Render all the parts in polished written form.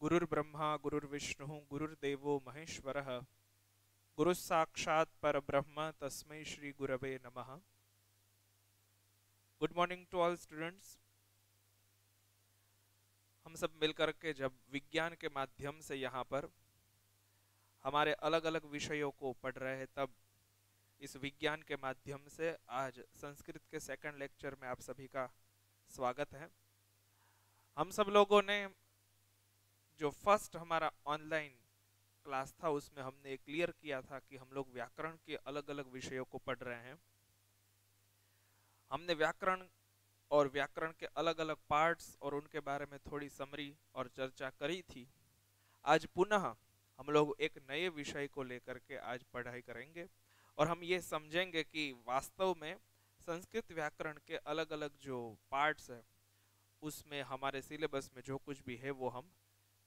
गुरुर्ब्रह्मा गुरुर्विष्णु गुरुर्देवो महेश्वरः गुरु साक्षात् परब्रह्म तस्मै श्री गुरवे नमः। Good morning to all students. हम सब मिलकर के जब विज्ञान के माध्यम से यहाँ पर हमारे अलग अलग विषयों को पढ़ रहे हैं, तब इस विज्ञान के माध्यम से आज संस्कृत के सेकंड लेक्चर में आप सभी का स्वागत है। हम सब लोगों ने जो फर्स्ट हमारा ऑनलाइन क्लास था उसमें हमने क्लियर किया था कि हम लोग व्याकरण के अलग अलग विषयों को पढ़ रहे हैं। हमने व्याकरण और व्याकरण के अलग अलग पार्ट्स और उनके बारे में थोड़ी समरी और चर्चा करी थी। आज पुनः हम लोग एक नए विषय को लेकर के आज पढ़ाई करेंगे और हम ये समझेंगे कि वास्तव में संस्कृत व्याकरण के अलग अलग जो पार्ट्स है उसमें हमारे सिलेबस में जो कुछ भी है वो हम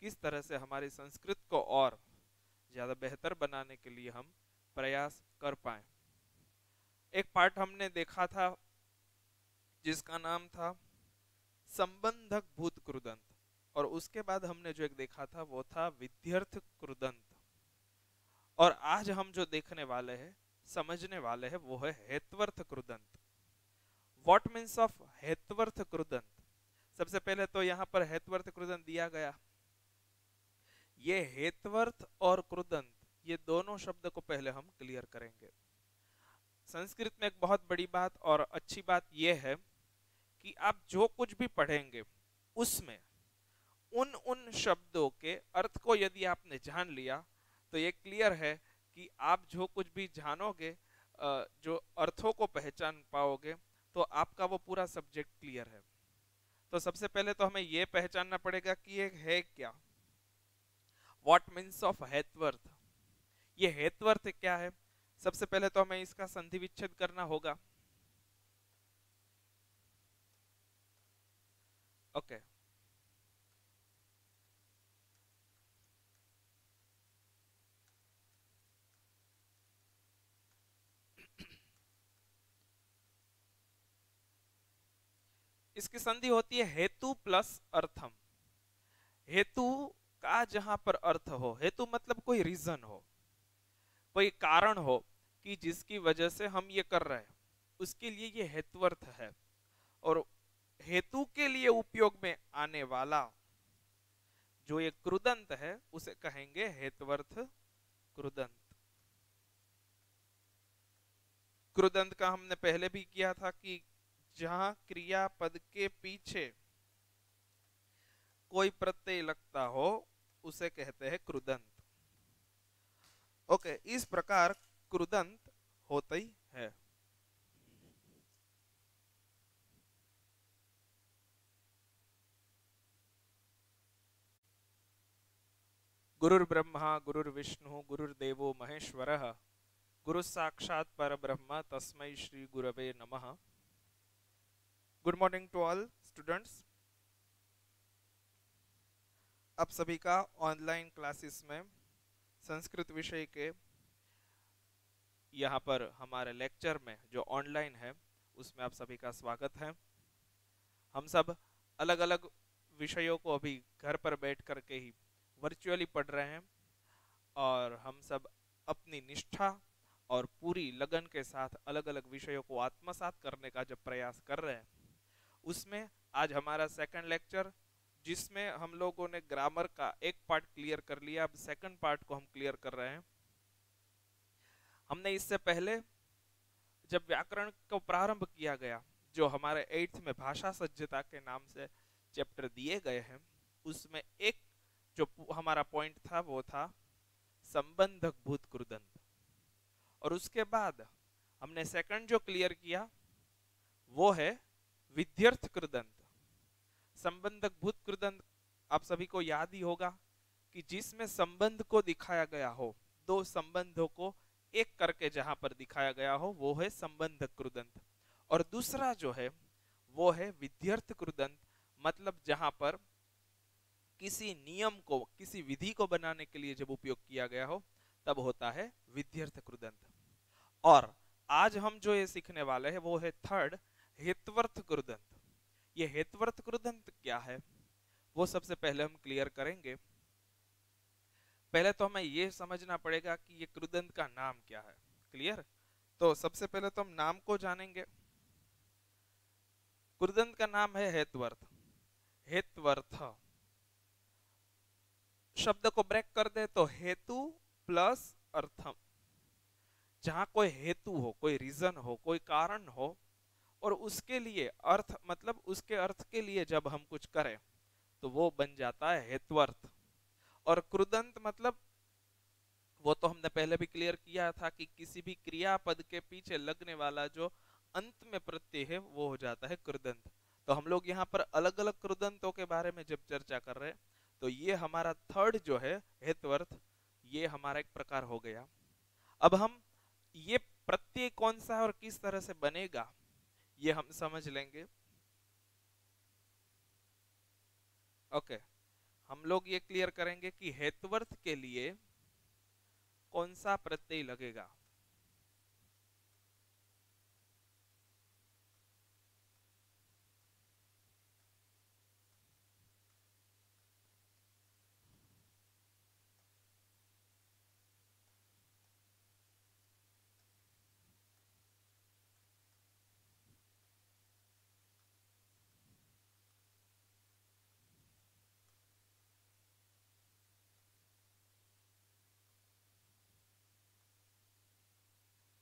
किस तरह से हमारी संस्कृत को और ज़्यादा बेहतर बनाने के लिए हम प्रयास कर पाए। एक पार्ट हमने देखा था जिसका नाम था संबंधक भूत कृदंत, और उसके बाद हमने जो एक देखा था वो था विध्यर्थ कृदंत, और आज हम जो देखने वाले हैं समझने वाले हैं वो है हेत्वर्थ कृदंत। व्हाट मीन्स ऑफ हेत्वर्थ कृदंत? सबसे पहले तो यहाँ पर हेत्वर्थ कृदंत दिया गया। ये हेत्वर्थ और कृदंत ये दोनों शब्द को पहले हम क्लियर करेंगे। संस्कृत में एक बहुत बड़ी बात और अच्छी बात यह है कि आप जो कुछ भी पढ़ेंगे उसमें उन शब्दों के अर्थ को यदि आपने जान लिया तो ये क्लियर है कि आप जो कुछ भी जानोगे, जो अर्थों को पहचान पाओगे, तो आपका वो पूरा सब्जेक्ट क्लियर है। तो सबसे पहले तो हमें ये पहचानना पड़ेगा कि ये है क्या। व्हाट मीन्स ऑफ हेत्वर्थ? ये हेत्वर्थ क्या है? सबसे पहले तो हमें इसका संधि विच्छेद करना होगा। ओके, इसकी संधि होती है हेतु प्लस अर्थम। हेतु का जहां पर अर्थ हो, हेतु मतलब कोई रीजन हो, कोई कारण हो कि जिसकी वजह से हम ये कर रहे हैं, उसके लिए ये हेत्वर्थ है। और हेतु के लिए उपयोग में आने वाला जो ये कृदंत है उसे कहेंगे हेत्वर्थ कृदंत। कृदंत का हमने पहले भी किया था कि जहां क्रियापद के पीछे कोई प्रत्यय लगता हो उसे कहते हैं कृदंत। ओके, इस प्रकार कृदंत होता ही है। गुरुर्ब्रह्मा गुरुर्विष्णु गुरुर्देवो महेश्वरः गुरु साक्षात् परब्रह्म तस्मै श्री गुरवे नमः। Good morning to all students. आप सभी का ऑनलाइन क्लासेस में संस्कृत विषय के यहाँ पर हमारे लेक्चर में जो ऑनलाइन है उसमें आप सभी का स्वागत है। हम सब अलग अलग विषयों को अभी घर पर बैठ करके ही वर्चुअली पढ़ रहे हैं और हम सब अपनी निष्ठा और पूरी लगन के साथ अलग अलग विषयों को आत्मसात करने का जब प्रयास कर रहे हैं, उसमें आज हमारा सेकंड लेक्चर जिसमें हम लोगों ने ग्रामर का एक पार्ट क्लियर कर लिया, अब सेकंड पार्ट को हम क्लियर कर रहे हैं। हमने इससे पहले जब व्याकरण को प्रारंभ किया गया, जो हमारे 8th में भाषा सज्जता के नाम से चैप्टर दिए गए हैं, उसमें एक जो हमारा पॉइंट था वो था संबंधक भूत कृदंत, और उसके बाद हमने सेकंड जो क्लियर किया वो है विध्यर्थ कृदंत। संबंधक भूत कृदंत आप सभी को याद ही होगा कि जिसमें संबंध को दिखाया गया हो, दो संबंधों को एक करके जहां पर दिखाया गया हो वो है संबंधक कृदंत, और दूसरा जो है वो है विध्यर्थ कृदंत, मतलब जहां पर किसी नियम को, किसी विधि को बनाने के लिए जब उपयोग किया गया हो तब होता है विध्यर्थ कृदंत। और आज हम जो ये सीखने वाले हैं वो है थर्ड हेत्वर्थ कृदंत। ये हेत्वर्थ कृदंत क्या है वो सबसे पहले हम क्लियर करेंगे। पहले तो हमें ये समझना पड़ेगा कि ये कृदंत का नाम क्या है। क्लियर? तो सबसे पहले तो हम नाम को जानेंगे। कृदंत का नाम है हेतवर्थ। हेतवर्थ शब्द को ब्रेक कर दे तो हेतु प्लस अर्थम। जहां कोई हेतु हो, कोई रीजन हो, कोई कारण हो, और उसके लिए अर्थ मतलब उसके अर्थ के लिए जब हम कुछ करें तो वो बन जाता है हेत्वर्थ। और कृदंत मतलब वो तो हमने पहले भी क्लियर किया था कि किसी भी क्रियापद के पीछे लगने वाला जो अंत में प्रत्यय है वो हो जाता है कृदंत। तो हम लोग यहाँ पर अलग अलग कृदंतों के बारे में जब चर्चा कर रहे हैं तो ये हमारा थर्ड जो है हेत्वर्थ, ये हमारा एक प्रकार हो गया। अब हम ये प्रत्यय कौन सा है और किस तरह से बनेगा ये हम समझ लेंगे। ओके, हम लोग ये क्लियर करेंगे कि हेतवर्थ के लिए कौन सा प्रत्यय लगेगा।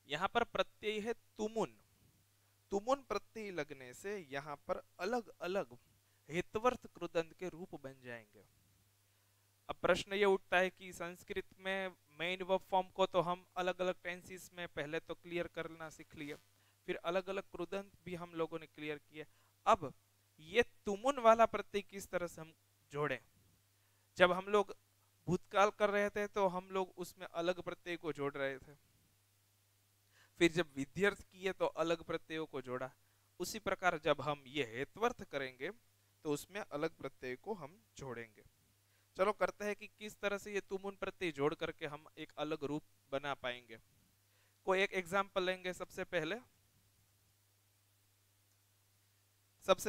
यहाँ पर प्रत्यय है तुमुन। तुमुन प्रत्यय लगने से यहाँ पर अलग अलग हेतवर्थ कृदंत के रूप बन जाएंगे। अब प्रश्न ये उठता है कि संस्कृत में मेन वर्ब फॉर्म को तो हम अलग अलग टेंसेस में पहले तो क्लियर करना सीख लिए, फिर अलग अलग कृदंत भी हम लोगों ने क्लियर किए। अब ये तुमुन वाला प्रत्यय किस तरह से हम जोड़ें। जब हम लोग भूतकाल कर रहे थे तो हम लोग उसमें अलग प्रत्यय को जोड़ रहे थे, फिर जब विध्यर्थ किए तो अलग प्रत्ययों को जोड़ा। उसी प्रकार जब हम ये हेतवर्थ करेंगे तो उसमें अलग प्रत्यय को हम जोड़ेंगे। चलो करते हैं कि किस तरह से ये तुमुन प्रत्यय जोड़ करके हम एक अलग रूप बना पाएंगे। कोई एक एग्जाम्पल लेंगे। सबसे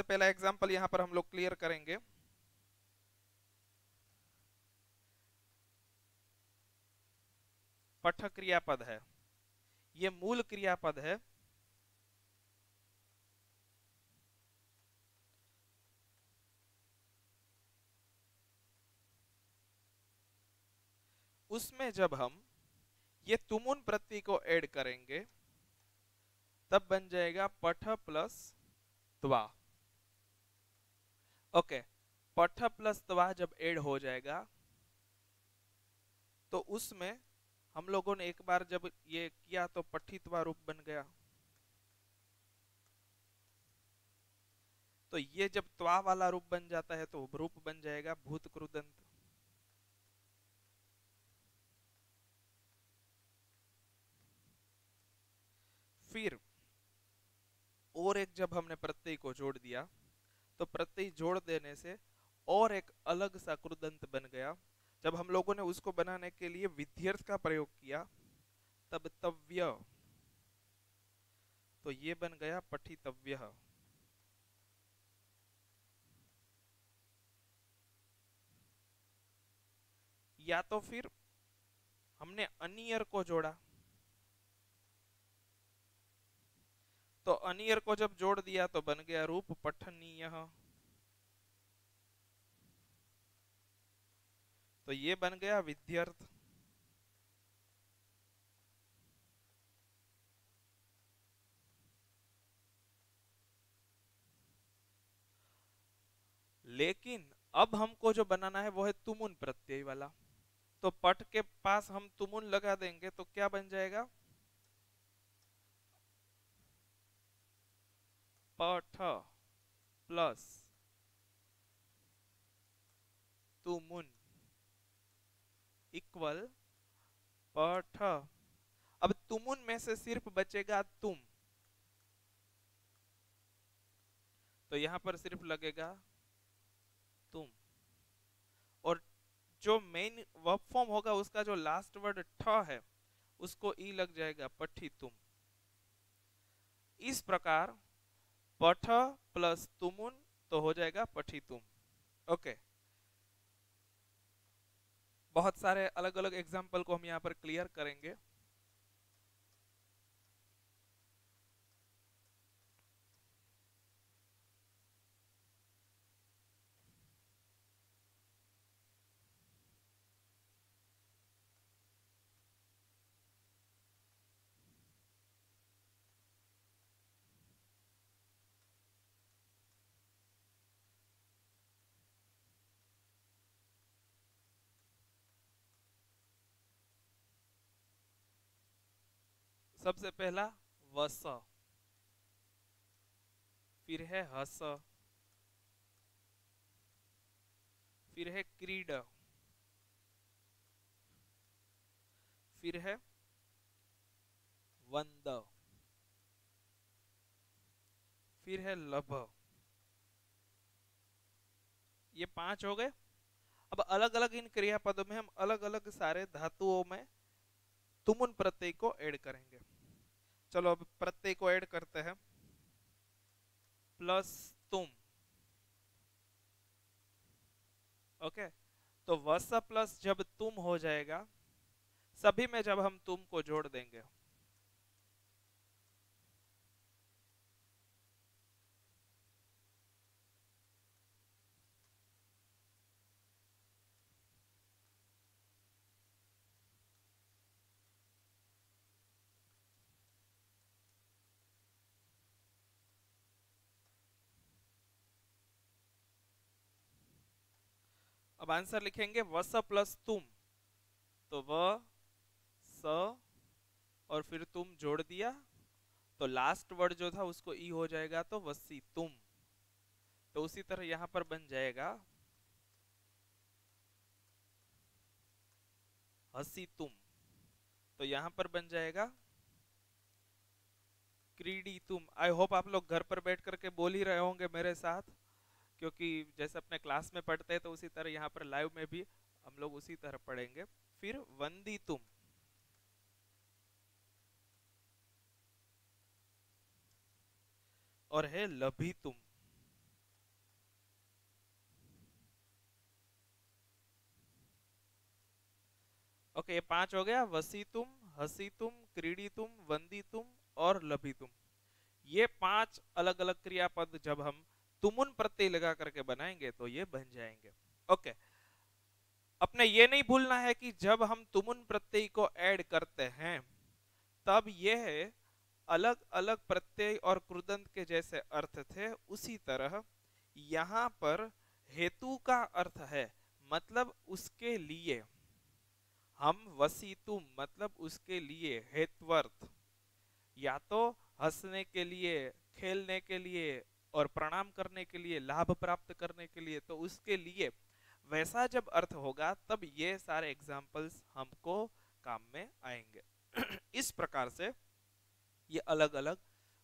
पहला एग्जाम्पल यहाँ पर हम लोग क्लियर करेंगे। पठ क्रियापद है, ये मूल क्रियापद है। उसमें जब हम ये तुमुन प्रत्यय को ऐड करेंगे तब बन जाएगा पठ प्लस त्वा। ओके, पठ प्लस त्वा जब ऐड हो जाएगा तो उसमें हम लोगों ने एक बार जब ये किया तो पठित्वा रूप बन गया। तो ये जब त्वा वाला रूप बन जाता है तो रूप बन जाएगा भूतकृदंत। फिर और एक जब हमने प्रत्यय को जोड़ दिया तो प्रत्यय जोड़ देने से और एक अलग सा कृदंत बन गया। जब हम लोगों ने उसको बनाने के लिए विध्यर्थ का प्रयोग किया तब तव्य, तो ये बन गया पठितव्य। या तो फिर हमने अनियर को जोड़ा, तो अनियर को जब जोड़ दिया तो बन गया रूप पठनीय। तो ये बन गया विध्यर्थ। लेकिन अब हमको जो बनाना है वो है तुमुन प्रत्यय वाला। तो पट के पास हम तुमुन लगा देंगे तो क्या बन जाएगा, पठ प्लस तुमुन इक्वल पठ। अब तुमुन में से सिर्फ बचेगा तुम, तो यहां पर सिर्फ लगेगा तुम। और जो मेन वर्ब फॉर्म होगा उसका जो लास्ट वर्ड ठ है उसको ई लग जाएगा पठी तुम। इस प्रकार पठ प्लस तुमुन तो हो जाएगा पठी तुम। ओके, बहुत सारे अलग अलग एग्जाम्पल को हम यहाँ पर क्लियर करेंगे। सबसे पहला वस, फिर है हस, फिर है क्रीड, फिर है वंद, फिर है लभ। ये 5 हो गए। अब अलग अलग इन क्रियापदों में हम अलग अलग सारे धातुओं में तुमुन प्रत्यय को ऐड करेंगे। चलो अब प्रत्यय को ऐड करते हैं। प्लस तुम। ओके, तो वस प्लस जब तुम हो जाएगा, सभी में जब हम तुम को जोड़ देंगे, अब आंसर लिखेंगे वस प्लस तुम, तो व स और फिर तुम जोड़ दिया, तो लास्ट वर्ड जो था उसको ई हो जाएगा, तो वसी तुम। तो उसी तरह यहां पर बन जाएगा हसी तुम, तो यहां पर बन जाएगा क्रीडी तुम। आई होप आप लोग घर पर बैठ करके बोल ही रहे होंगे मेरे साथ, क्योंकि जैसे अपने क्लास में पढ़ते हैं तो उसी तरह यहाँ पर लाइव में भी हम लोग उसी तरह पढ़ेंगे। फिर वंदी तुम, और है लभी तुम। ओके, ये 5 हो गया। वसी तुम, हसी तुम, क्रीडी तुम, वंदी तुम और लभी तुम। ये 5 अलग अलग क्रियापद जब हम तुमुन प्रत्यय लगा करके बनाएंगे तो ये बन जाएंगे। ओके, अपने ये नहीं भूलना है कि जब हम तुमुन प्रत्यय को ऐड करते हैं तब यह अलग अलग प्रत्यय और कृदंत के जैसे अर्थ थे, उसी तरह यहां पर हेतु का अर्थ है, मतलब उसके लिए। हम वसीतुम मतलब उसके लिए हेत्वर्थ, या तो हंसने के लिए, खेलने के लिए और प्रणाम करने के लिए, लाभ प्राप्त करने के लिए, तो उसके लिए वैसा जब अर्थ होगा तब ये सारे एग्जाम्पल्स हमको काम में आएंगे। इस प्रकार से ये अलग अलग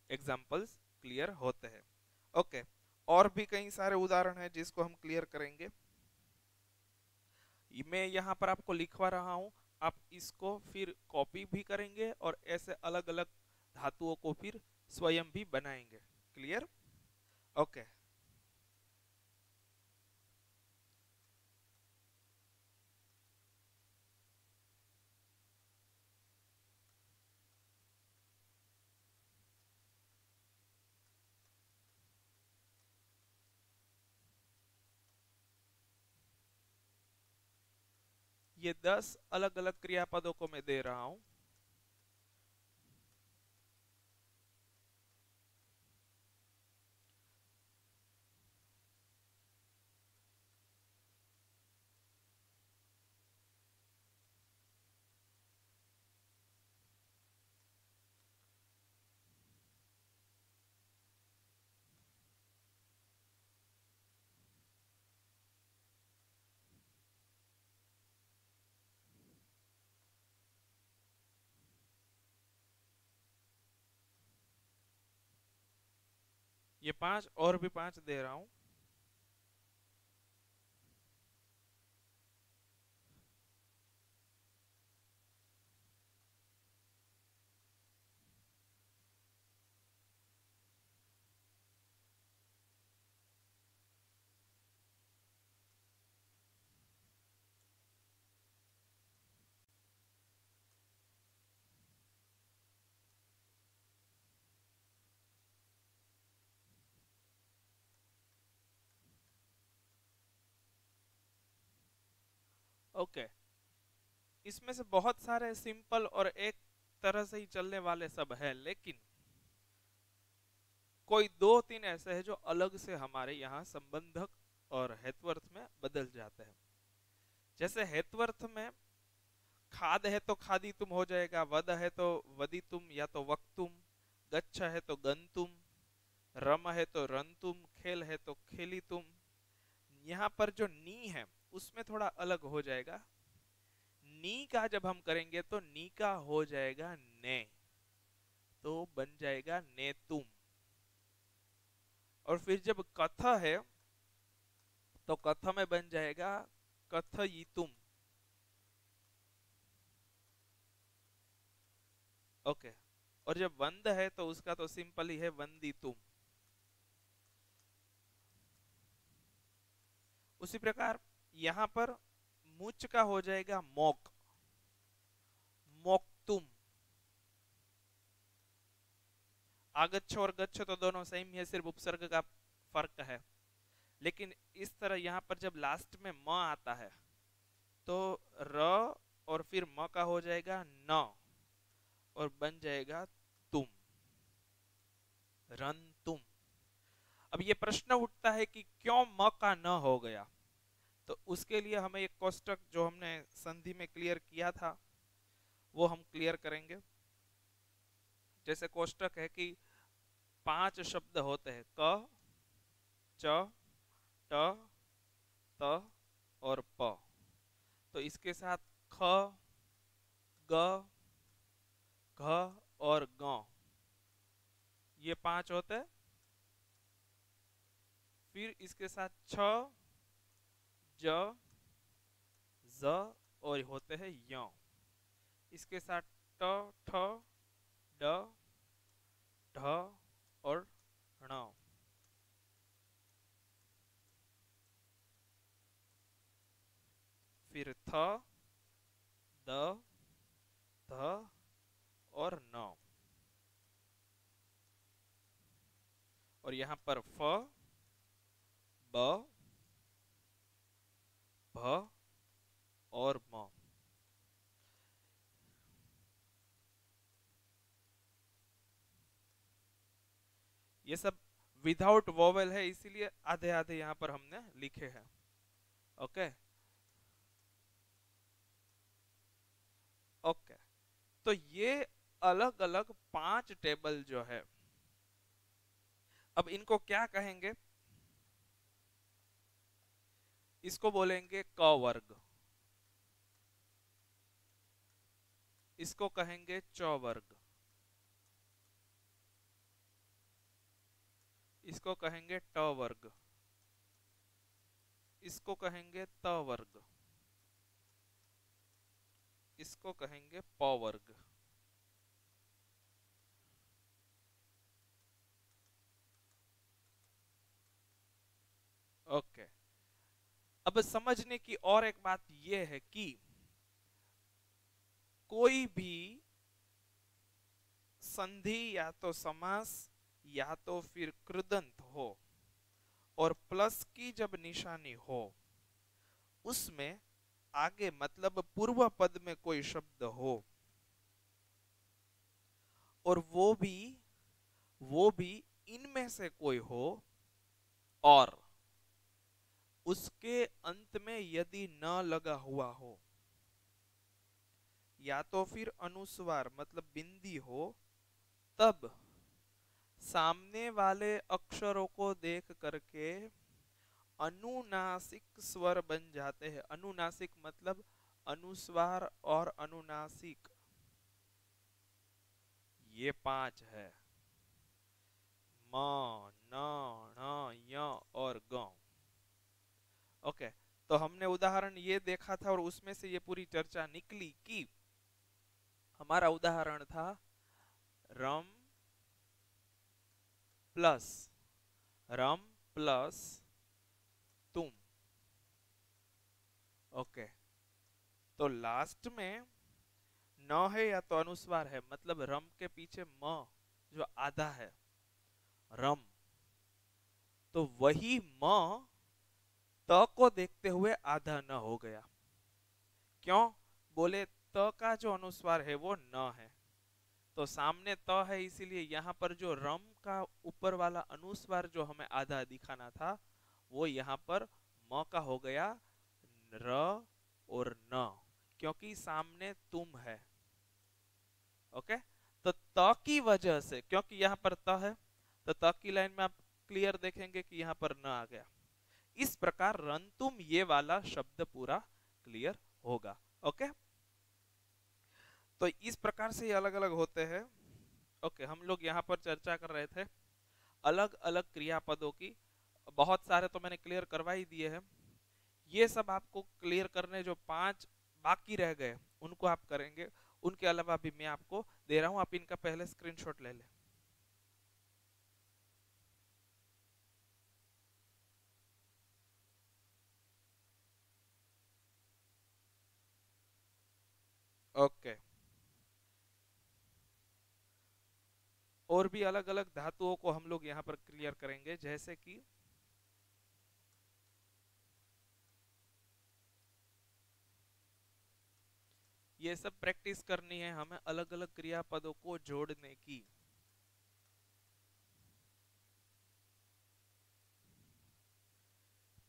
एग्जाम्पल्स क्लियर होते हैं। ओके, और भी कई सारे उदाहरण हैं जिसको हम क्लियर करेंगे। मैं यहाँ पर आपको लिखवा रहा हूँ, आप इसको फिर कॉपी भी करेंगे और ऐसे अलग अलग धातुओं को फिर स्वयं भी बनाएंगे। क्लियर? ओके, ये 10 अलग अलग क्रियापदों को मैं दे रहा हूं। ये 5 और भी 5 दे रहा हूं। ओके, इसमें से बहुत सारे सिंपल और एक तरह से ही चलने वाले सब है, लेकिन कोई दो तीन ऐसे हैं जो अलग से हमारे यहाँ संबंधक और हेतवर्थ में बदल जाते हैं। जैसे हेतवर्थ में खाद है तो खादी तुम हो जाएगा, वद है तो वदी तुम या तो वक्तुम, गच्छ है तो गंतुम, रम है तो रंतुम, खेल है तो खेली तुम। यहाँ पर जो नी है उसमें थोड़ा अलग हो जाएगा। नी का जब हम करेंगे तो नी का हो जाएगा ने, तो बन जाएगा ने तुम। और फिर जब कथ है तो कथ में बन जाएगा कथयितुम तुम। ओके, और जब वंद है तो उसका तो सिंपल ही है वंदी तुम। उसी प्रकार यहां पर मुच का हो जाएगा मोक, मोक तुम। आगच्छ और गच्छ तो दोनों सेम है, सिर्फ उपसर्ग का फर्क है। लेकिन इस तरह यहां पर जब लास्ट में म आता है तो र और फिर म का हो जाएगा न और बन जाएगा तुम, रन तुम। अब ये प्रश्न उठता है कि क्यों म का न हो गया, तो उसके लिए हमें एक कोष्टक जो हमने संधि में क्लियर किया था वो हम क्लियर करेंगे। जैसे कोष्टक है कि 5 शब्द होते हैं, क, च, ट, त और प। तो इसके साथ ख, ग, घ और ग, ये 5 होते हैं। फिर इसके साथ छ, ज, ज और होते हैं य। इसके साथ ट, ठ, ड, ढ और ण। फिर थ, द, ध और न। और यहां पर फ, ब, भ और म। ये सब विदाउट वोवेल है, इसीलिए आधे आधे यहां पर हमने लिखे हैं। ओके ओके, तो ये अलग अलग 5 टेबल जो है, अब इनको क्या कहेंगे? इसको बोलेंगे क वर्ग, इसको कहेंगे च वर्ग, इसको कहेंगे ट वर्ग, इसको कहेंगे त वर्ग, इसको कहेंगे प वर्ग। ओके, अब समझने की और एक बात यह है कि कोई भी संधि या तो समास या तो फिर कृदंत हो और प्लस की जब निशानी हो, उसमें आगे मतलब पूर्व पद में कोई शब्द हो और वो भी इनमें से कोई हो और उसके अंत में यदि न लगा हुआ हो या तो फिर अनुस्वार मतलब बिंदी हो, तब सामने वाले अक्षरों को देख करके अनुनासिक स्वर बन जाते हैं। अनुनासिक मतलब अनुस्वार और अनुनासिक, ये 5 है, म, न, ण, य और ग। ओके, तो हमने उदाहरण ये देखा था और उसमें से ये पूरी चर्चा निकली कि हमारा उदाहरण था रम प्लस रम प्लस तुम। ओके, तो लास्ट में न है या तो अनुस्वार है, मतलब रम के पीछे म जो आधा है, रम, तो वही म त को देखते हुए आधा न हो गया। क्यों? बोले त का जो अनुस्वार है वो न है, तो सामने त है, इसीलिए यहाँ पर जो रम का ऊपर वाला अनुस्वार जो हमें आधा दिखाना था वो यहाँ पर म का हो गया र और न, क्योंकि सामने तुम है। ओके, तो त की वजह से, क्योंकि यहाँ पर त है, तो त की लाइन में आप क्लियर देखेंगे कि यहाँ पर न आ गया। इस प्रकार रंतुम ये वाला शब्द पूरा क्लियर होगा। ओके, तो इस प्रकार से ये अलग अलग होते हैं। ओके, हम लोग यहाँ पर चर्चा कर रहे थे अलग अलग क्रियापदों की। बहुत सारे तो मैंने क्लियर करवा ही दिए हैं। ये सब आपको क्लियर करने जो 5 बाकी रह गए उनको आप करेंगे। उनके अलावा भी मैं आपको दे रहा हूं, आप इनका पहले स्क्रीनशॉट ले लें। ओके, और भी अलग अलग धातुओं को हम लोग यहाँ पर क्लियर करेंगे, जैसे कि ये सब प्रैक्टिस करनी है हमें अलग अलग क्रियापदों को जोड़ने की।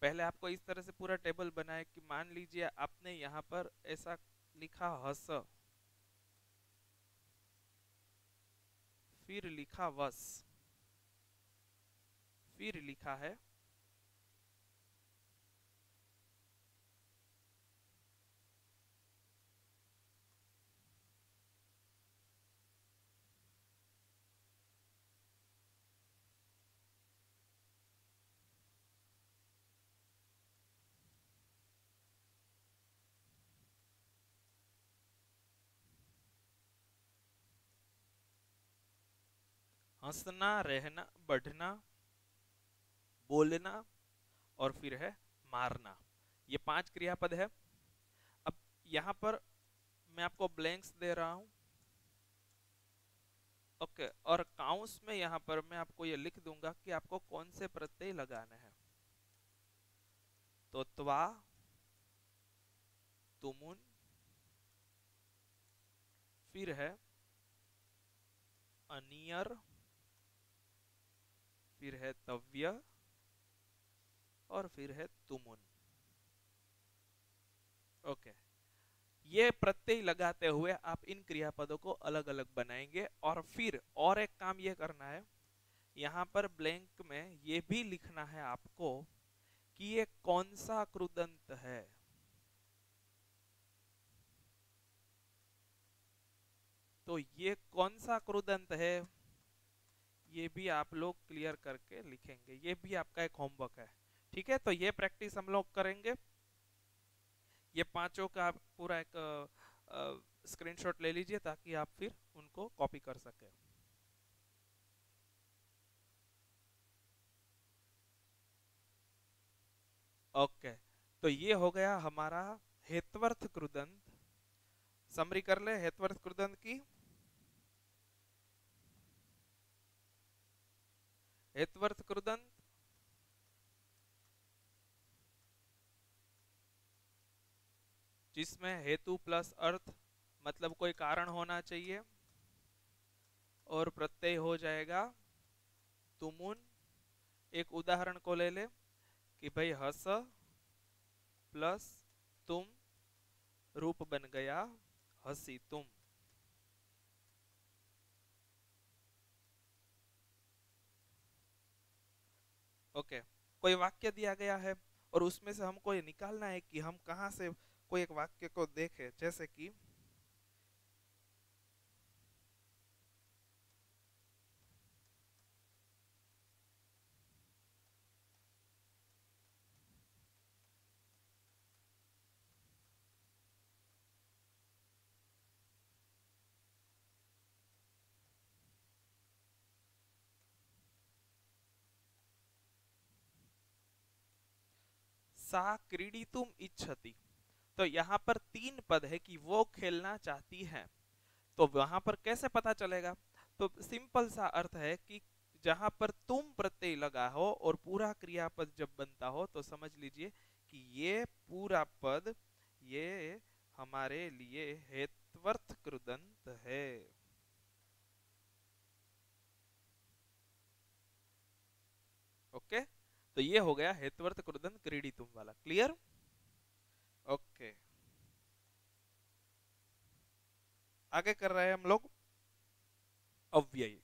पहले आपको इस तरह से पूरा टेबल बनाए कि मान लीजिए आपने यहाँ पर ऐसा लिखा हस, फिर लिखा वस, फिर लिखा है हंसना, रहना, बढ़ना, बोलना, और फिर है मारना। ये 5 क्रियापद है। अब यहाँ पर मैं आपको ब्लैंक्स दे रहा हूं। ओके, और काउंस में यहाँ पर मैं आपको ये लिख दूंगा कि आपको कौन से प्रत्यय लगाने हैं। तो त्वा, तुमुन, फिर है अनियर, फिर है तव्य, और फिर है तुमुन। ओके, ये प्रत्यय लगाते हुए आप इन क्रियापदों को अलग अलग बनाएंगे। और फिर और एक काम ये करना है, यहाँ पर ब्लैंक में ये भी लिखना है आपको कि ये कौन सा कृदंत है। तो ये कौन सा कृदंत है ये भी आप लोग क्लियर करके लिखेंगे, ये भी आपका एक होमवर्क है। ठीक है, तो ये प्रैक्टिस हम लोग करेंगे। ये पांचों का आप पूरा एक स्क्रीनशॉट ले लीजिए ताकि आप फिर उनको कॉपी कर सके। ओके, तो ये हो गया हमारा हेतवर्थ कृदंत। समरी कर ले हेतवर्थ कृदंत की। हेतवर्थ कृदंत जिसमें हेतु प्लस अर्थ, मतलब कोई कारण होना चाहिए, और प्रत्यय हो जाएगा तुमुन। एक उदाहरण को ले ले कि भाई हस प्लस तुम रूप बन गया हसी तुम। ओके, कोई वाक्य दिया गया है और उसमें से हमको ये निकालना है कि हम कहाँ से कोई एक वाक्य को देखें, जैसे कि सा क्रीडितुम इच्छति। तो यहाँ पर 3 पद है कि वो खेलना चाहती है। तो वहां पर कैसे पता चलेगा? तो सिंपल सा अर्थ है कि जहां पर तुम प्रत्यय लगा हो और पूरा क्रियापद जब बनता हो तो समझ लीजिए कि ये पूरा पद ये हमारे लिए हेत्वर्थ कृदंत है। ओके, तो ये हो गया हेत्वर्थ कृदंत क्रीडी तुम वाला। क्लियर? ओके, आगे कर रहे हैं हम लोग अव्ययी।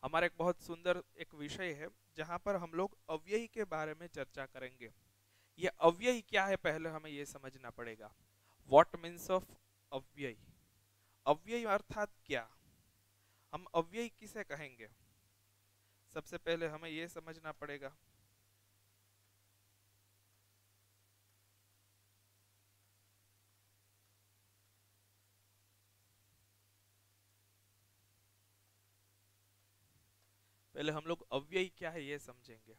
हमारा एक बहुत सुंदर एक विषय है जहां पर हम लोग अव्ययी के बारे में चर्चा करेंगे। ये अव्ययी क्या है पहले हमें ये समझना पड़ेगा। What means of अव्ययी? अव्ययी अर्थात क्या? हम अव्ययी किसे कहेंगे? सबसे पहले हमें ये समझना पड़ेगा। पहले हम लोग अव्ययी क्या है ये समझेंगे।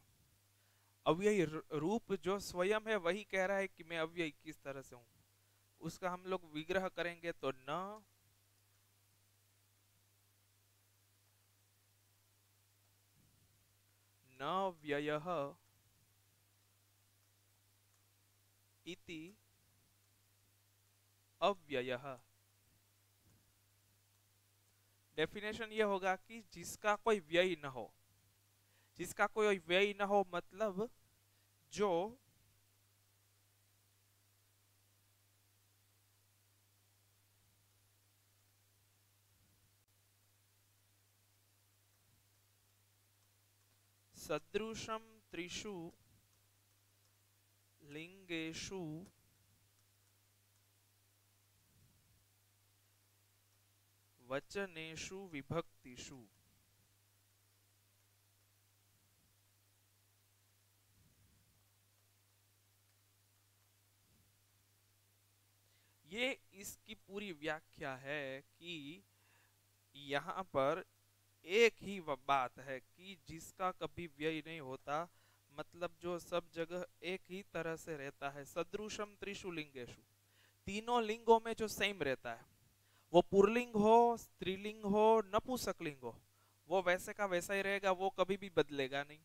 अव्ययी रूप जो स्वयं है वही कह रहा है कि मैं अव्ययी किस तरह से हूं, उसका हम लोग विग्रह करेंगे तो न व्ययः इति अव्ययः। डेफिनेशन ये होगा कि जिसका कोई व्यय न हो। जिसका कोई व्यय न हो मतलब जो सदृशम त्रिषु लिंगेषु वचनेषु विभक्तिषु। ये इसकी पूरी व्याख्या है कि यहाँ पर एक ही बात है कि जिसका कभी व्यय नहीं होता, मतलब जो सब जगह एक ही तरह से रहता है। सदृशम त्रिषु लिंगेषु, तीनों लिंगों में जो सेम रहता है, वो पुरलिंग हो, स्त्रीलिंग हो, नपुंसकलिंग हो, वो वैसे का वैसा ही रहेगा, वो कभी भी बदलेगा नहीं।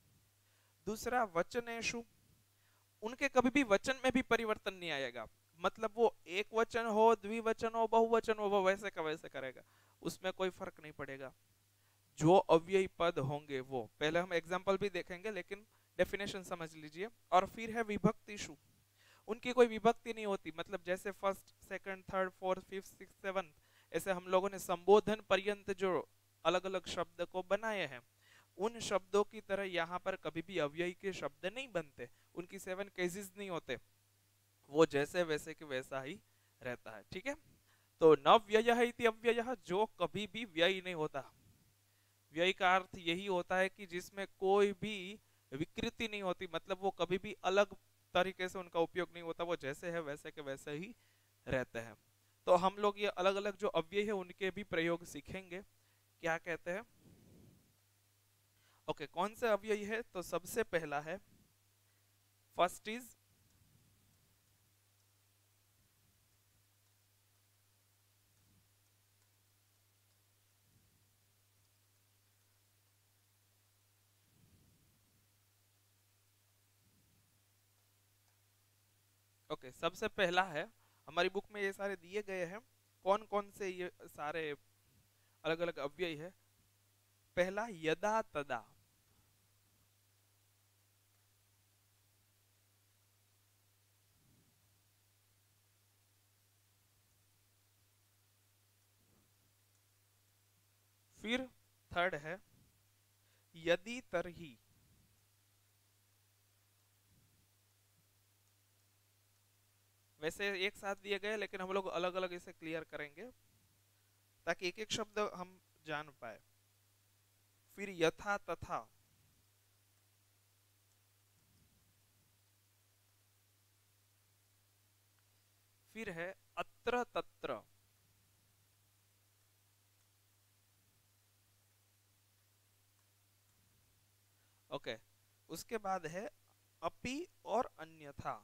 दूसरा वचनेषु, उनके कभी भी वचन में भी परिवर्तन नहीं आएगा, मतलब वो एक वचन हो, द्विवचन हो, बहुवचन हो, वो वैसे का वैसे करेगा, उसमें कोई फर्क नहीं पड़ेगा। जो अव्ययी पद होंगे वो पहले हम एग्जाम्पल भी देखेंगे, लेकिन डेफिनेशन समझ लीजिए। और फिर है विभक्तिषु, उनकी कोई विभक्ति नहीं होती, मतलब जैसे first, second, third, fourth, fifth, six, seven, ऐसे हम लोगों ने संबोधन पर्यंत जो अलग अलग शब्द को बनाए हैं, उन शब्दों की तरह यहाँ पर कभी भी अव्ययी के शब्द नहीं बनते, उनकी सेवन केसेस नहीं होते, वो जैसे वैसे के वैसा ही रहता है। ठीक है, तो न व्यय इति अव्ययः, जो कभी भी व्यय नहीं होता। व्यय का अर्थ यही होता है कि जिसमें कोई भी विकृति नहीं होती, मतलब वो कभी भी अलग तरीके से उनका उपयोग नहीं होता, वो जैसे है वैसे के वैसे ही रहते हैं। तो हम लोग ये अलग अलग जो अव्यय है उनके भी प्रयोग सीखेंगे। क्या कहते हैं? ओके, कौन से अव्यय है? तो सबसे पहला है, फर्स्ट इज ओके, सबसे पहला है, हमारी बुक में ये सारे दिए गए हैं कौन कौन से ये सारे अलग अलग अव्यय है। पहला यदा तदा, फिर थर्ड है यदि तरही, वैसे एक साथ दिए गए लेकिन हम लोग अलग अलग इसे क्लियर करेंगे ताकि एक एक शब्द हम जान पाए। फिर यथा तथा, फिर है अत्र तत्र, ओके, उसके बाद है अपि और अन्यथा,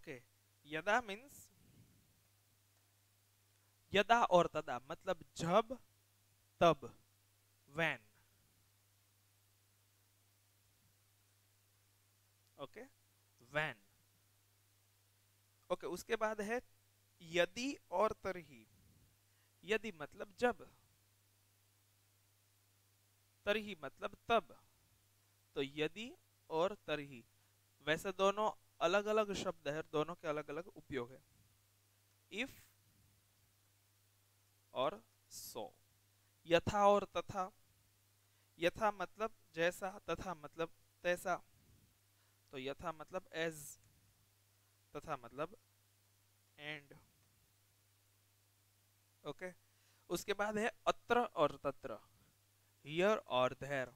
ओके, यदा मीन्स यदा और तदा, मतलब जब तब, व्हेन। Okay, when. ओके, उसके बाद है यदि और तरही। यदि मतलब जब, तरही मतलब तब। तो यदि और तरही, वैसे दोनों अलग अलग शब्द है, दोनों के अलग अलग उपयोग है। इफ और सो। यथा और तथा। यथा मतलब जैसा, तथा मतलब तैसा। तो यथा मतलब एज, तथा मतलब एंड। ओके, उसके बाद है अत्र और तत्र, हियर और देयर।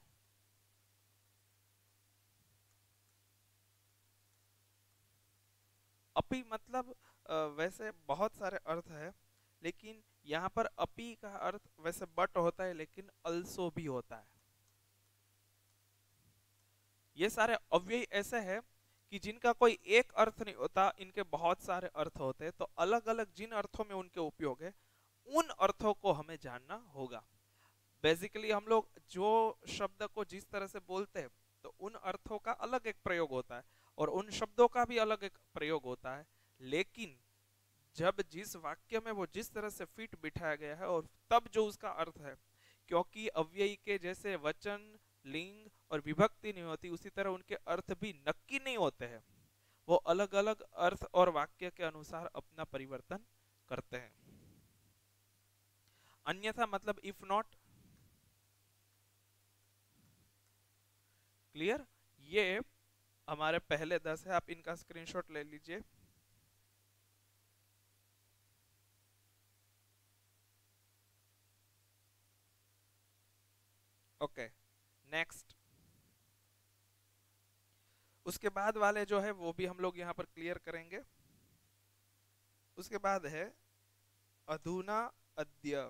अपि मतलब वैसे बहुत सारे अर्थ है, लेकिन यहाँ पर अपि का अर्थ वैसे बट होता है, लेकिन अल्सो भी होता है। ये सारे अव्यय ऐसे हैं कि जिनका कोई एक अर्थ नहीं होता, इनके बहुत सारे अर्थ होते हैं। तो अलग अलग जिन अर्थों में उनके उपयोग है, उन अर्थों को हमें जानना होगा। बेसिकली हम लोग जो शब्द को जिस तरह से बोलते हैं, तो उन अर्थों का अलग एक प्रयोग होता है, और उन शब्दों का भी अलग एक प्रयोग होता है। लेकिन जब जिस वाक्य में वो जिस तरह से फिट बिठाया गया है, और तब जो उसका अर्थ है, क्योंकि अव्ययी के जैसे वचन, लिंग और विभक्ति नहीं होती, उसी तरह उनके अर्थ भी नक्की नहीं होते हैं। वो अलग अलग अर्थ और वाक्य के अनुसार अपना परिवर्तन करते हैं। अन्यथा मतलब इफ नॉट। क्लियर? ये हमारे पहले 10 है, आप इनका स्क्रीनशॉट ले लीजिए। Okay, next. उसके बाद वाले जो है वो भी हम लोग यहाँ पर क्लियर करेंगे। उसके बाद है अधुना, अद्य।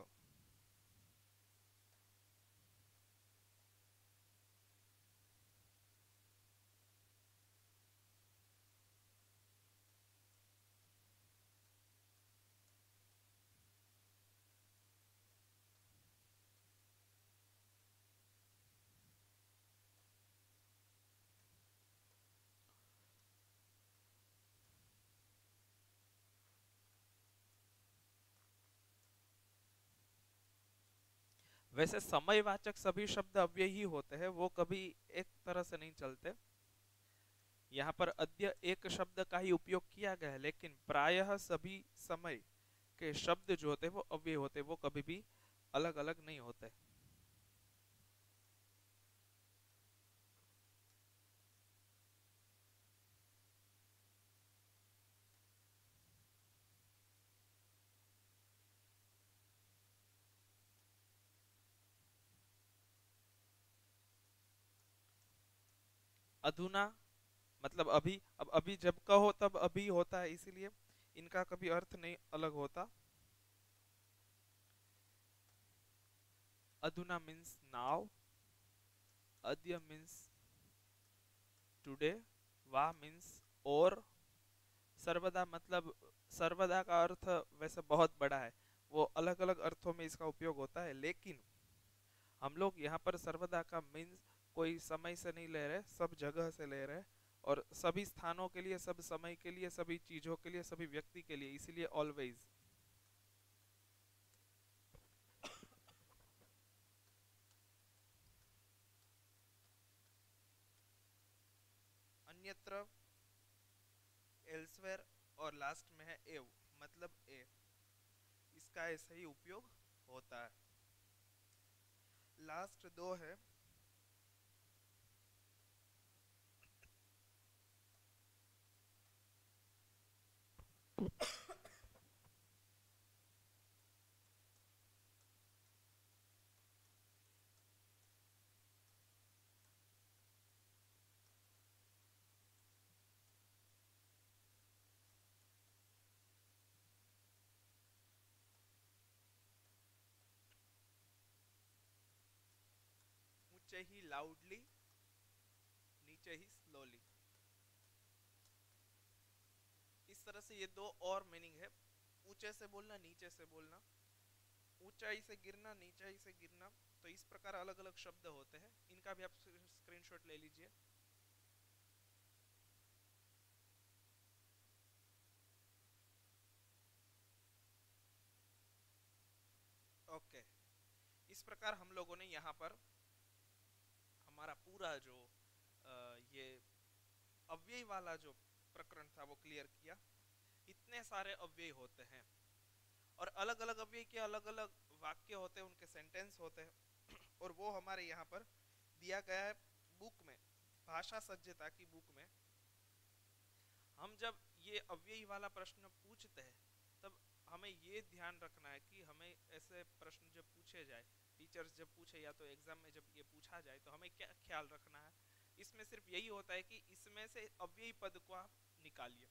वैसे समयवाचक सभी शब्द अव्ययी होते हैं, वो कभी एक तरह से नहीं चलते। यहाँ पर अद्य एक शब्द का ही उपयोग किया गया है, लेकिन प्रायः सभी समय के शब्द जो होते हैं वो अव्यय होते हैं, वो कभी भी अलग अलग नहीं होते। अधुना मतलब अभी। अब अभी जब कहो तब अभी होता है, इसीलिए इनका कभी अर्थ नहीं अलग होता। अधुना मीन्स नाउ, अद्य मीन्स टुडे, वा मीन्स और, सर्वदा मतलब, सर्वदा का अर्थ वैसे बहुत बड़ा है, वो अलग अलग अर्थों में इसका उपयोग होता है। लेकिन हम लोग यहाँ पर सर्वदा का मीन्स कोई समय से नहीं ले रहे, सब जगह से ले रहे, और सभी स्थानों के लिए, सब समय के लिए, सभी चीजों के लिए, सभी व्यक्ति के लिए, इसीलिए ऑलवेज। अन्यत्र, एल्सवेयर, और लास्ट में है एव, मतलब ए। इसका ऐसे ही उपयोग होता है। लास्ट दो है। ऊंचे ही लाउडली, नीचे ही स्लोली। तरह से ये दो और मीनिंग है, ऊंचे से बोलना, नीचे से बोलना, ऊंचाई से गिरना, नीचाई से गिरना। तो इस प्रकार अलग अलग शब्द होते हैं, इनका भी आप स्क्रीनशॉट ले लीजिए। ओके, इस प्रकार हम लोगों ने यहाँ पर हमारा पूरा जो ये अव्यय वाला जो प्रकरण था वो क्लियर किया। इतने सारे अव्यय होते हैं और अलग अलग अव्यय के अलग अलग वाक्य होते हैं, उनके सेंटेंस होते हैं और वो हमारे यहाँ पर दिया गया है बुक में, भाषा सज्जता की बुक में। हम जब ये अव्यय वाला प्रश्न पूछते हैं तब हमें ये ध्यान रखना है कि हमें ऐसे प्रश्न जब पूछे जाए, टीचर्स जब पूछे या तो एग्जाम में जब ये पूछा जाए, तो हमें क्या ख्याल रखना है। इसमें सिर्फ यही होता है कि इसमें से अव्ययी पद को आप निकालिए।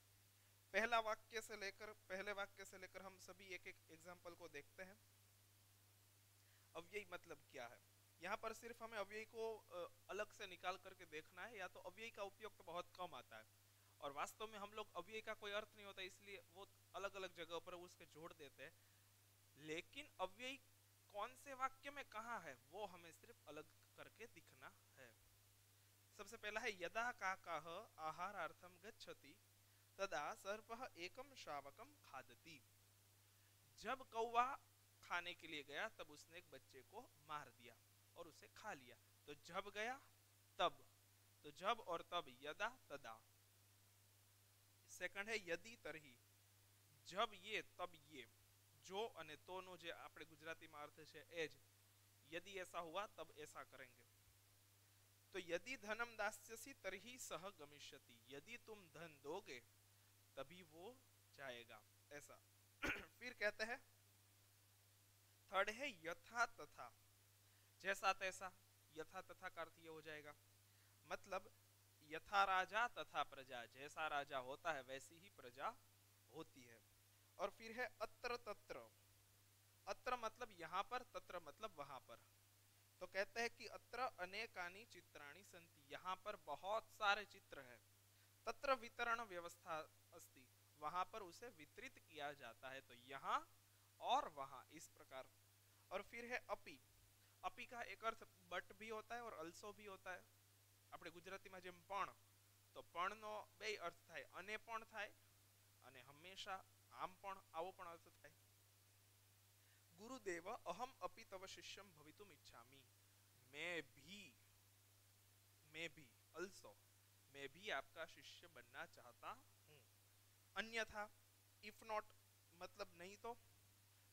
पहले वाक्य से लेकर हम सभी एक एक एग्जाम्पल को देखते हैं। अव्ययी मतलब क्या है, यहाँ पर सिर्फ हमें अव्ययी को अलग से निकाल करके देखना है, या तो अव्ययी का उपयोग तो बहुत कम आता है और वास्तव में हम लोग अव्ययी का कोई अर्थ नहीं होता इसलिए वो अलग अलग जगह पर उसके जोड़ देते हैं, लेकिन अव्ययी कौन से वाक्य में कहाँ है वो हमें सिर्फ अलग करके दिखना है। सबसे पहला है यदा काकाह आहारार्थम गच्छति तदा सर्पः एकम शावकम खादति। जब कौवा खाने के लिए गया तब उसने एक बच्चे को मार दिया और उसे खा लिया। तो जब गया तब, तो जब और तब, यदा तदा। सेकंड है यदि तरही, जब ये तब ये, जो अने तोनो जे આપણે ગુજરાતીમાં अर्थ છે એજ, यदि ऐसा हुआ तब ऐसा करेंगे। तो यदि धनम दास्यसि तरही सह गमिष्यति, यदि तुम धन दोगे तभी वो जाएगा, ऐसा। फिर कहते हैं थर्ड है यथा तथा, जैसा तैसा। यथा तथा का अर्थ ये हो जाएगा, मतलब यथा राजा तथा प्रजा, जैसा राजा होता है वैसी ही प्रजा होती है। और फिर है अत्र तत्र, अत्र मतलब यहाँ पर, तत्र मतलब वहां पर। तो कहते हैं कि अत्र अनेकानि चित्राणि सन्ति, यहाँ पर बहुत सारे चित्र हैं। तत्र वितरण व्यवस्था अस्ति, वहां पर उसे वितरित किया जाता है। तो यहाँ और वहां, इस प्रकार। और फिर है अपि, अपि का एक अर्थ बट भी होता है और अल्सो भी होता है। આપણે ગુજરાતીમાં જેમ પણ, તો પણનો બે अर्थ થાય, અને પણ થાય અને હંમેશા આમ પણ, આવો પણ अर्थ થાય। गुरुदेव अहम अपि तव शिष्यम भवितुम इच्छामि, मैं भी अल्सो, मैं भी आपका शिष्य बनना चाहता हूँ। अन्यथा, इफ नॉट मतलब नहीं तो,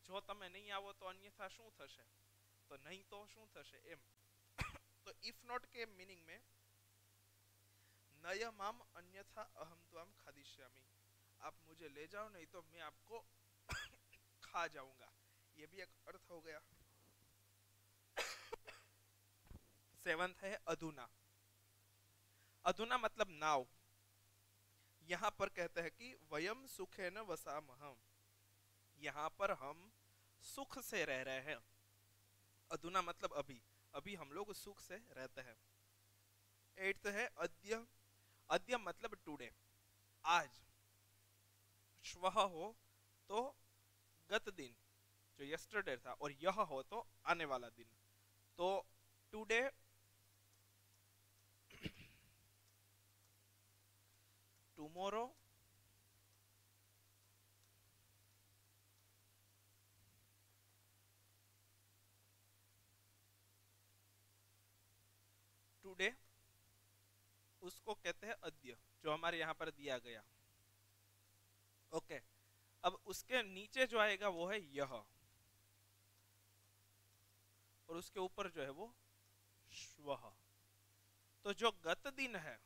जो તમે नहीं आवो तो अन्यथा શું થશે, तो नहीं तो શું થશે એમ। तो इफ नॉट के मीनिंग में नय माम अन्यथा अहम त्वाम खादिष्यामि, आप मुझे ले जाओ नहीं तो मैं आपको खा जाऊंगा, ये भी एक अर्थ हो गया। सेवंथ है अधुना, अधुना मतलब नाव। यहाँ पर कहते हैं कि वयम सुखेन वसामहम, यहाँ पर हम सुख से रह रहे हैं। अधुना मतलब अभी, अभी हम लोग सुख से रहते हैं। एट्थ है अद्य, अद्य मतलब टुडे, आज। श्वः हो तो गत दिन, जो यस्टरडे था, और यह हो तो आने वाला दिन। तो टुडे, टुमारो, टुडे, उसको कहते हैं अद्य, जो हमारे यहां पर दिया गया। ओके, अब उसके नीचे जो आएगा वो है यह, और उसके ऊपर जो है वो श्वः। तो जो गत दिन है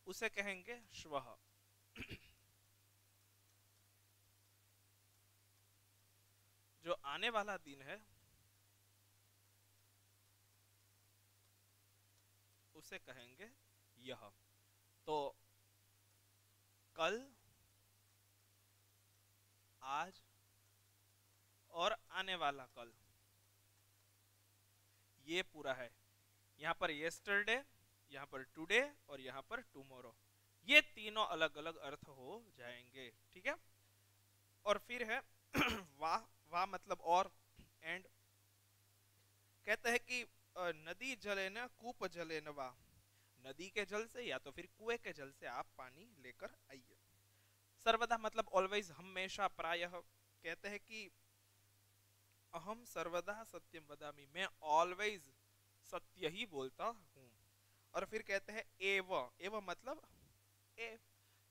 उसे कहेंगे श्वः, जो आने वाला दिन है उसे कहेंगे यह। तो कल, आज और आने वाला कल, ये पूरा है। यहाँ पर येस्टरडे, यहाँ पर टुडे और यहाँ पर टुमारो, ये तीनों अलग अलग अर्थ हो जाएंगे, ठीक है। और फिर है वाह, वाह मतलब और, एंड कहते हैं कि नदी जले न कूप जले न वाह, नदी के जल से या तो फिर कुएं के जल से आप पानी लेकर आइए। सर्वदा मतलब ऑलवेज, हमेशा, प्रायः। कहते हैं कि अहम सर्वदा सत्यम वदामि, मैं ऑलवेज सत्य ही बोलता हूँ। और फिर कहते हैं एव, एव मतलब ए,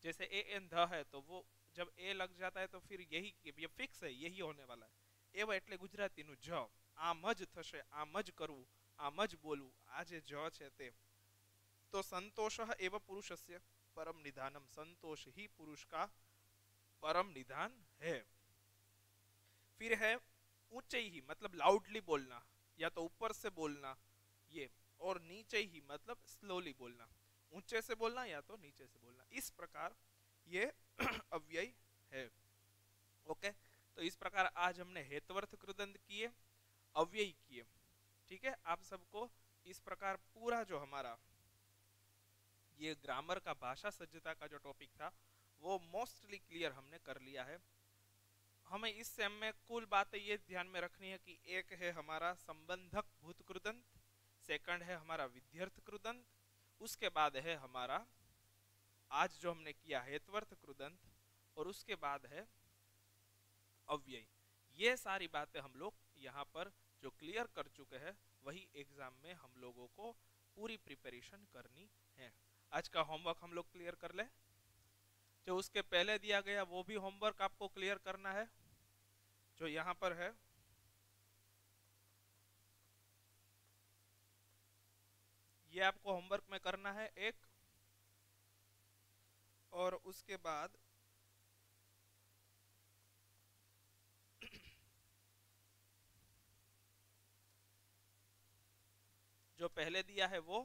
जैसे ए एन ध है तो वो जब ए लग जाता है तो फिर यही, ये फिक्स है, यही होने वाला है। एव એટલે ગુજરાતીનું જ, આમ જ થશે, આમ જ કરવું, આમ જ બોલવું, આ જે જ છે તે। तो संतोष एव पुरुषस्य परम निधानम, संतोष ही पुरुष का परम निधान है। फिर है ऊंचे ही मतलब लाउडली बोलना, या तो ऊपर से बोलना ये, और नीचे ही मतलब स्लोली बोलना, ऊंचे से बोलना या तो नीचे से बोलना, इस प्रकार ये अव्यय है। ओके, तो इस प्रकार आज हमने हेतवर्थ कृदंत किए, अव्यय किए, ठीक है। आप सबको इस प्रकार पूरा जो हमारा ये ग्रामर का, भाषा सज्जता का जो टॉपिक था वो मोस्टली क्लियर हमने कर लिया है। हमें इस सेम में कुल बातें ये ध्यान में रखनी है कि एक है हमारा संबंधक भूत कृदंत, सेकंड है हमारा विध्यर्थ कृदंत, उसके बाद है हमारा आज जो हमने किया हेतवर्थ कृदंत, और उसके बाद है अव्यय। ये सारी बातें हम लोग यहाँ पर जो क्लियर कर चुके हैं, वही एग्जाम में हम लोगों को पूरी प्रिपरेशन करनी है। आज का होमवर्क हम लोग क्लियर कर ले, जो उसके पहले दिया गया वो भी होमवर्क आपको क्लियर करना है, जो यहाँ पर है। ये आपको होमवर्क में करना है एक, और उसके बाद जो पहले दिया है वो,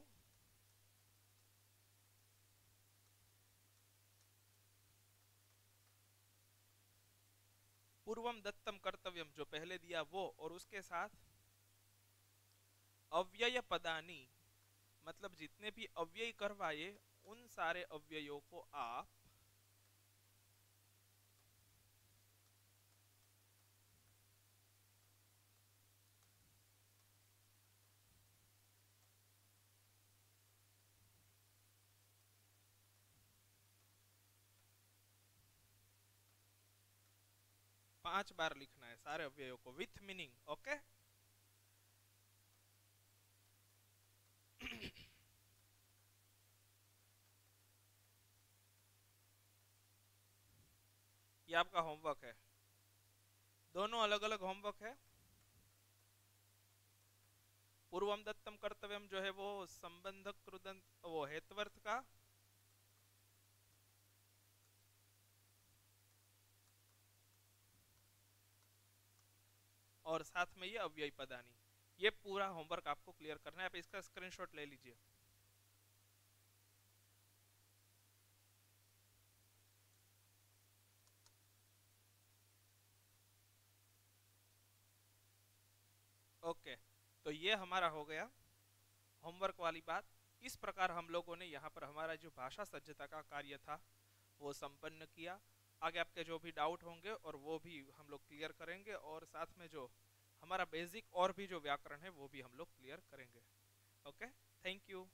पूर्वम दत्तम कर्तव्यम जो पहले दिया वो, और उसके साथ अव्यय पदानी मतलब जितने भी अव्यय करवाए उन सारे अव्ययों को आप पांच बार लिखना है, सारे अव्ययों को विथ मीनिंग। ओके, ये आपका होमवर्क है, दोनों अलग अलग होमवर्क है। पूर्वम दत्तम कर्तव्यम जो है वो संबंधक कृदंत, वो हेतवर्थ का, और साथ में ये अव्यय पदानी। ये पूरा होमवर्क आपको क्लियर करना है, आप इसका स्क्रीनशॉट ले लीजिए। ओके, तो ये हमारा हो गया होमवर्क वाली बात। इस प्रकार हम लोगों ने यहाँ पर हमारा जो भाषा सज्जता का कार्य था वो संपन्न किया। आगे आपके जो भी डाउट होंगे और वो भी हम लोग क्लियर करेंगे, और साथ में जो हमारा बेसिक और भी जो व्याकरण है वो भी हम लोग क्लियर करेंगे। Okay, thank you.